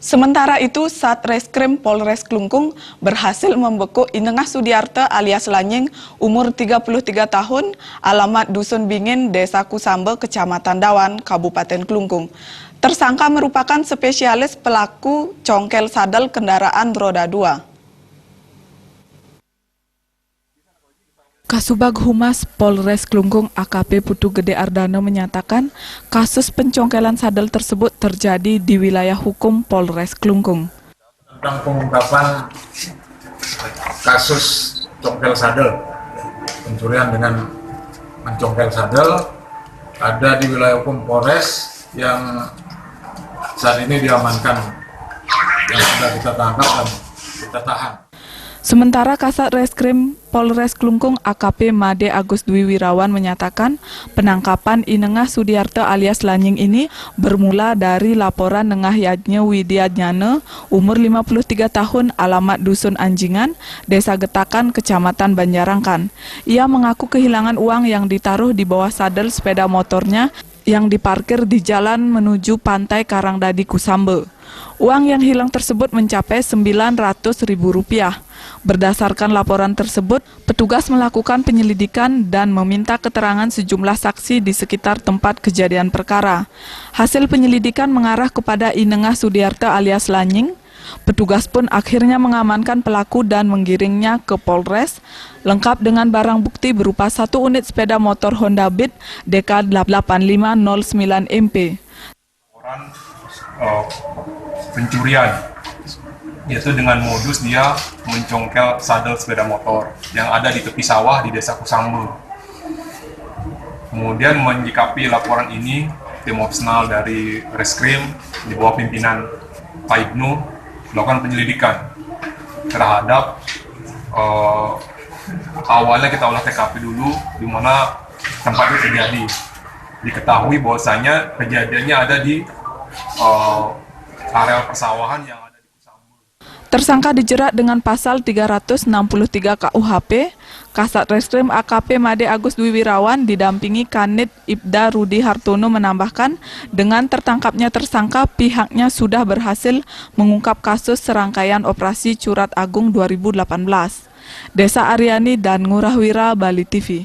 Sementara itu, Satreskrim Polres Klungkung berhasil membekuk Inengah Sudiarto alias Lanying, umur 33 tahun, alamat Dusun Bingin, Desa Kusambe, Kecamatan Dawan, Kabupaten Klungkung. Tersangka merupakan spesialis pelaku congkel sadel kendaraan roda 2. Kasubag Humas Polres Klungkung AKP Putu Gede Ardano menyatakan kasus pencongkelan sadel tersebut terjadi di wilayah hukum Polres Klungkung. Tentang pengungkapan kasus congkel sadel, pencurian dengan mencongkel sadel ada di wilayah hukum Polres yang saat ini diamankan, yang sudah kita tangkap dan kita tahan. Sementara Kasat Reskrim Polres Klungkung AKP Made Agus Dwi Wirawan menyatakan penangkapan Inengah Sudiarto alias Lanying ini bermula dari laporan Nengah Yadnya Widiadnyane, umur 53 tahun, alamat Dusun Anjingan, Desa Getakan, Kecamatan Banjarangkan. Ia mengaku kehilangan uang yang ditaruh di bawah sadel sepeda motornya yang diparkir di jalan menuju Pantai Karangdadi Kusambe. Uang yang hilang tersebut mencapai Rp900.000. Berdasarkan laporan tersebut, petugas melakukan penyelidikan dan meminta keterangan sejumlah saksi di sekitar tempat kejadian perkara. Hasil penyelidikan mengarah kepada Inengah Sudiarto alias Lanying. Petugas pun akhirnya mengamankan pelaku dan menggiringnya ke Polres, lengkap dengan barang bukti berupa 1 unit sepeda motor Honda Beat DK8509 MP. Pencurian, yaitu dengan modus dia mencongkel sadel sepeda motor yang ada di tepi sawah di Desa Kusambe. Kemudian menyikapi laporan ini, tim operasional dari Reskrim di bawah pimpinan Pak Ibnu melakukan penyelidikan terhadap awalnya kita olah TKP dulu di mana tempat itu terjadi. Diketahui bahwasanya kejadiannya ada di areal persawahan yang ada di Kusambe. Tersangka dijerat dengan pasal 363 KUHP. Kasat Reskrim AKP Made Agus Dwi Wirawan didampingi Kanit Ibda Rudi Hartono menambahkan, dengan tertangkapnya tersangka pihaknya sudah berhasil mengungkap kasus serangkaian operasi Curat Agung 2018. Desa Aryani dan Ngurah Wira, Bali TV.